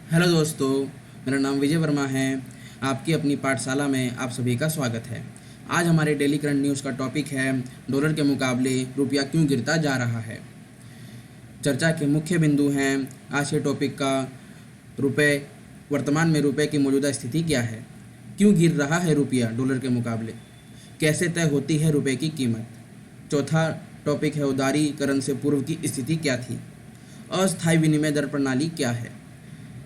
Hello दोस्तों, मेरा नाम विजय वर्मा है। आपकी अपनी पाठशाला में आप सभी का स्वागत है। आज हमारे डेली करंट न्यूज़ का टॉपिक है डॉलर के मुकाबले रुपया क्यों गिरता जा रहा है। चर्चा के मुख्य बिंदु हैं आज के टॉपिक का रुपए वर्तमान में रुपए की मौजूदा स्थिति क्या है, क्यों गिर रहा है रुपया डॉलर के मुकाबले, कैसे तय होती है रुपए की कीमत। चौथा टॉपिक है उदारीकरण से पूर्व की स्थिति क्या थी, अस्थायी विनिमय दर प्रणाली क्या है,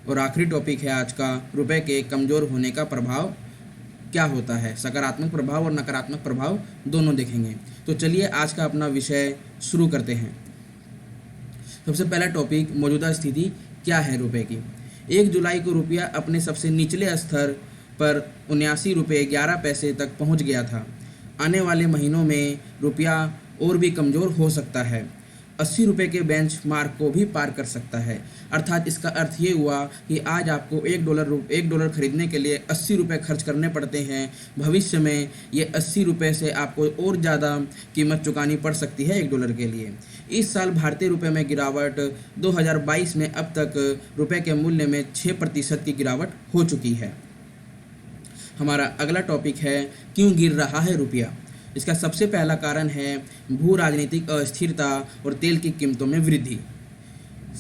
और आखिरी टॉपिक है आज का रुपए के कमज़ोर होने का प्रभाव क्या होता है। सकारात्मक प्रभाव और नकारात्मक प्रभाव दोनों देखेंगे। तो चलिए आज का अपना विषय शुरू करते हैं। सबसे पहला टॉपिक मौजूदा स्थिति क्या है रुपए की। 1 जुलाई को रुपया अपने सबसे निचले स्तर पर 79 रुपये 11 पैसे तक पहुंच गया था। आने वाले महीनों में रुपया और भी कमज़ोर हो सकता है, 80 रुपये के बेंच मार्क को भी पार कर सकता है। अर्थात इसका अर्थ ये हुआ कि आज आपको एक डॉलर खरीदने के लिए 80 रुपये खर्च करने पड़ते हैं। भविष्य में ये 80 रुपये से आपको और ज़्यादा कीमत चुकानी पड़ सकती है 1 डॉलर के लिए। इस साल भारतीय रुपये में गिरावट 2022 में अब तक रुपये के मूल्य में 6% की गिरावट हो चुकी है। हमारा अगला टॉपिक है क्यों गिर रहा है रुपया। इसका सबसे पहला कारण है भू राजनीतिक अस्थिरता और तेल की कीमतों में वृद्धि।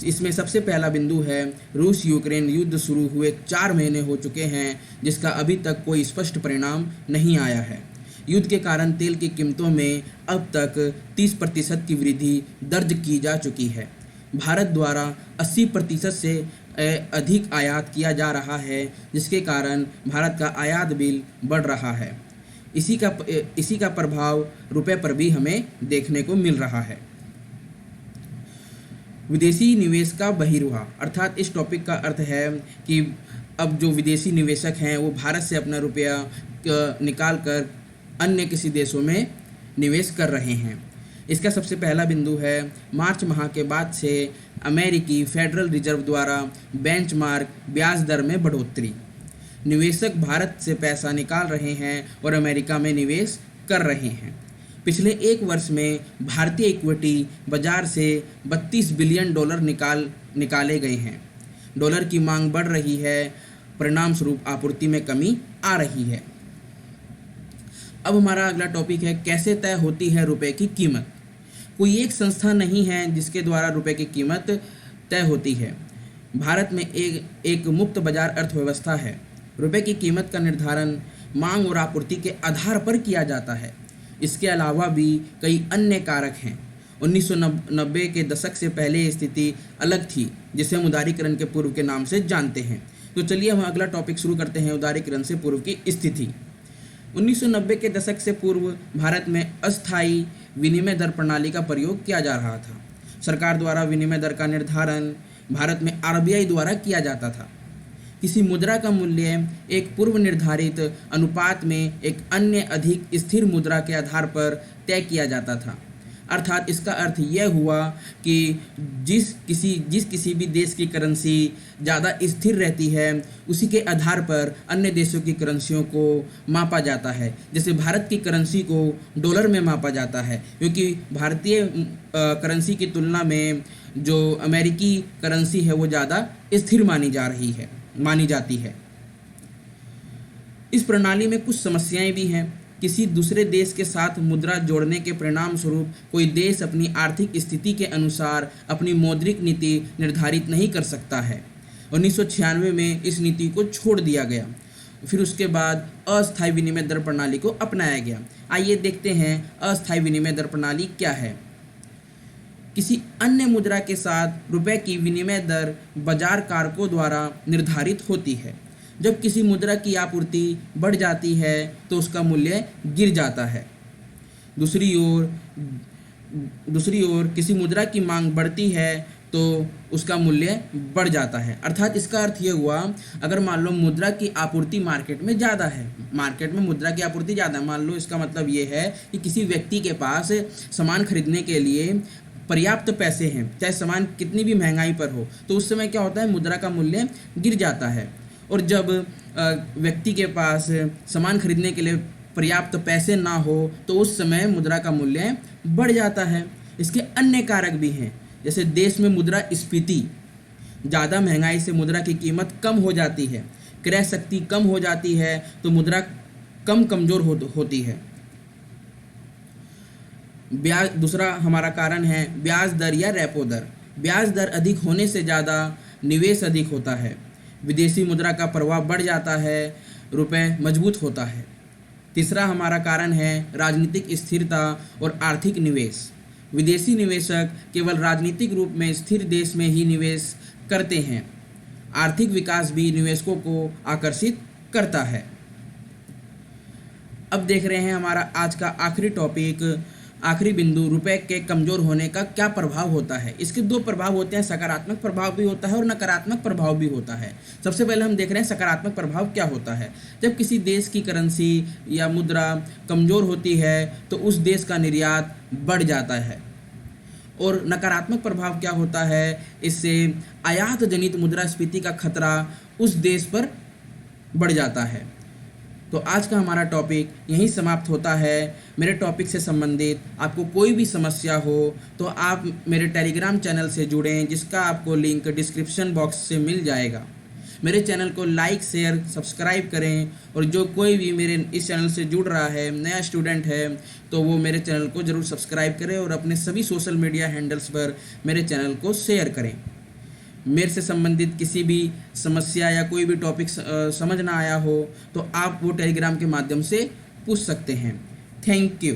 इसमें सबसे पहला बिंदु है रूस यूक्रेन युद्ध शुरू हुए 4 महीने हो चुके हैं, जिसका अभी तक कोई स्पष्ट परिणाम नहीं आया है। युद्ध के कारण तेल की कीमतों में अब तक 30% की वृद्धि दर्ज की जा चुकी है। भारत द्वारा 80% से अधिक आयात किया जा रहा है, जिसके कारण भारत का आयात बिल बढ़ रहा है। इसी का प्रभाव रुपए पर भी हमें देखने को मिल रहा है। विदेशी निवेश का बहिर्वाह, अर्थात इस टॉपिक का अर्थ है कि अब जो विदेशी निवेशक हैं वो भारत से अपना रुपया निकाल कर अन्य किसी देशों में निवेश कर रहे हैं। इसका सबसे पहला बिंदु है मार्च माह के बाद से अमेरिकी फेडरल रिजर्व द्वारा बेंचमार्क ब्याज दर में बढ़ोतरी। निवेशक भारत से पैसा निकाल रहे हैं और अमेरिका में निवेश कर रहे हैं। पिछले 1 वर्ष में भारतीय इक्विटी बाजार से $32 बिलियन निकाले गए हैं। डॉलर की मांग बढ़ रही है, परिणाम स्वरूप आपूर्ति में कमी आ रही है। अब हमारा अगला टॉपिक है कैसे तय होती है रुपए की कीमत। कोई एक संस्था नहीं है जिसके द्वारा रुपए की कीमत तय होती है। भारत में एक मुक्त बाजार अर्थव्यवस्था है। रुपए की कीमत का निर्धारण मांग और आपूर्ति के आधार पर किया जाता है। इसके अलावा भी कई अन्य कारक हैं। 1990 के दशक से पहले स्थिति अलग थी, जिसे हम उदारीकरण के पूर्व के नाम से जानते हैं। तो चलिए हम अगला टॉपिक शुरू करते हैं, उदारीकरण से पूर्व की स्थिति। 1990 के दशक से पूर्व भारत में अस्थायी विनिमय दर प्रणाली का प्रयोग किया जा रहा था। सरकार द्वारा विनिमय दर का निर्धारण भारत में RBI द्वारा किया जाता था। किसी मुद्रा का मूल्य एक पूर्व निर्धारित अनुपात में एक अन्य अधिक स्थिर मुद्रा के आधार पर तय किया जाता था। अर्थात इसका अर्थ यह हुआ कि जिस किसी भी देश की करेंसी ज़्यादा स्थिर रहती है, उसी के आधार पर अन्य देशों की करेंसियों को मापा जाता है। जैसे भारत की करेंसी को डॉलर में मापा जाता है, क्योंकि भारतीय करेंसी की तुलना में जो अमेरिकी करेंसी है वो ज़्यादा स्थिर मानी जाती है। इस प्रणाली में कुछ समस्याएं भी हैं। किसी दूसरे देश के साथ मुद्रा जोड़ने के परिणाम स्वरूप कोई देश अपनी आर्थिक स्थिति के अनुसार अपनी मौद्रिक नीति निर्धारित नहीं कर सकता है। 1996 में इस नीति को छोड़ दिया गया। फिर उसके बाद अस्थायी विनिमय दर प्रणाली को अपनाया गया। आइए देखते हैं अस्थायी विनिमय दर प्रणाली क्या है। किसी अन्य मुद्रा के साथ रुपए की विनिमय दर बाजार कारकों द्वारा निर्धारित होती है। जब किसी मुद्रा की आपूर्ति बढ़ जाती है तो उसका मूल्य गिर जाता है। दूसरी ओर किसी मुद्रा की मांग बढ़ती है तो उसका मूल्य बढ़ जाता है। अर्थात इसका अर्थ ये हुआ, अगर मान लो मुद्रा की आपूर्ति मार्केट में ज़्यादा है, मार्केट में मुद्रा की आपूर्ति ज़्यादा है, मान लो इसका मतलब ये है कि किसी व्यक्ति के पास सामान खरीदने के लिए पर्याप्त पैसे हैं, चाहे सामान कितनी भी महंगाई पर हो, तो उस समय क्या होता है, मुद्रा का मूल्य गिर जाता है। और जब व्यक्ति के पास सामान खरीदने के लिए पर्याप्त पैसे ना हो तो उस समय मुद्रा का मूल्य बढ़ जाता है। इसके अन्य कारक भी हैं, जैसे देश में मुद्रा स्फीति। ज़्यादा महंगाई से मुद्रा की कीमत कम हो जाती है, क्रय शक्ति कम हो जाती है तो मुद्रा कम कमज़ोर होती है। ब्याज, दूसरा हमारा कारण है ब्याज दर या रेपो दर। ब्याज दर अधिक होने से ज़्यादा निवेश अधिक होता है, विदेशी मुद्रा का प्रभाव बढ़ जाता है, रुपए मजबूत होता है। तीसरा हमारा कारण है राजनीतिक स्थिरता और आर्थिक निवेश। विदेशी निवेशक केवल राजनीतिक रूप में स्थिर देश में ही निवेश करते हैं। आर्थिक विकास भी निवेशकों को आकर्षित करता है। अब देख रहे हैं हमारा आज का आखिरी टॉपिक, आखिरी बिंदु, रुपए के कमज़ोर होने का क्या प्रभाव होता है। इसके दो प्रभाव होते हैं, सकारात्मक प्रभाव भी होता है और नकारात्मक प्रभाव भी होता है। सबसे पहले हम देख रहे हैं सकारात्मक प्रभाव क्या होता है। जब किसी देश की करेंसी या मुद्रा कमज़ोर होती है तो उस देश का निर्यात बढ़ जाता है। और नकारात्मक प्रभाव क्या होता है, इससे आयात जनित मुद्रास्फीति का खतरा उस देश पर बढ़ जाता है। तो आज का हमारा टॉपिक यहीं समाप्त होता है। मेरे टॉपिक से संबंधित आपको कोई भी समस्या हो तो आप मेरे टेलीग्राम चैनल से जुड़ें, जिसका आपको लिंक डिस्क्रिप्शन बॉक्स से मिल जाएगा। मेरे चैनल को लाइक, शेयर, सब्सक्राइब करें। और जो कोई भी मेरे इस चैनल से जुड़ रहा है, नया स्टूडेंट है, तो वो मेरे चैनल को ज़रूर सब्सक्राइब करें और अपने सभी सोशल मीडिया हैंडल्स पर मेरे चैनल को शेयर करें। मेरे से संबंधित किसी भी समस्या या कोई भी टॉपिक समझ ना आया हो तो आप वो टेलीग्राम के माध्यम से पूछ सकते हैं। Thank you.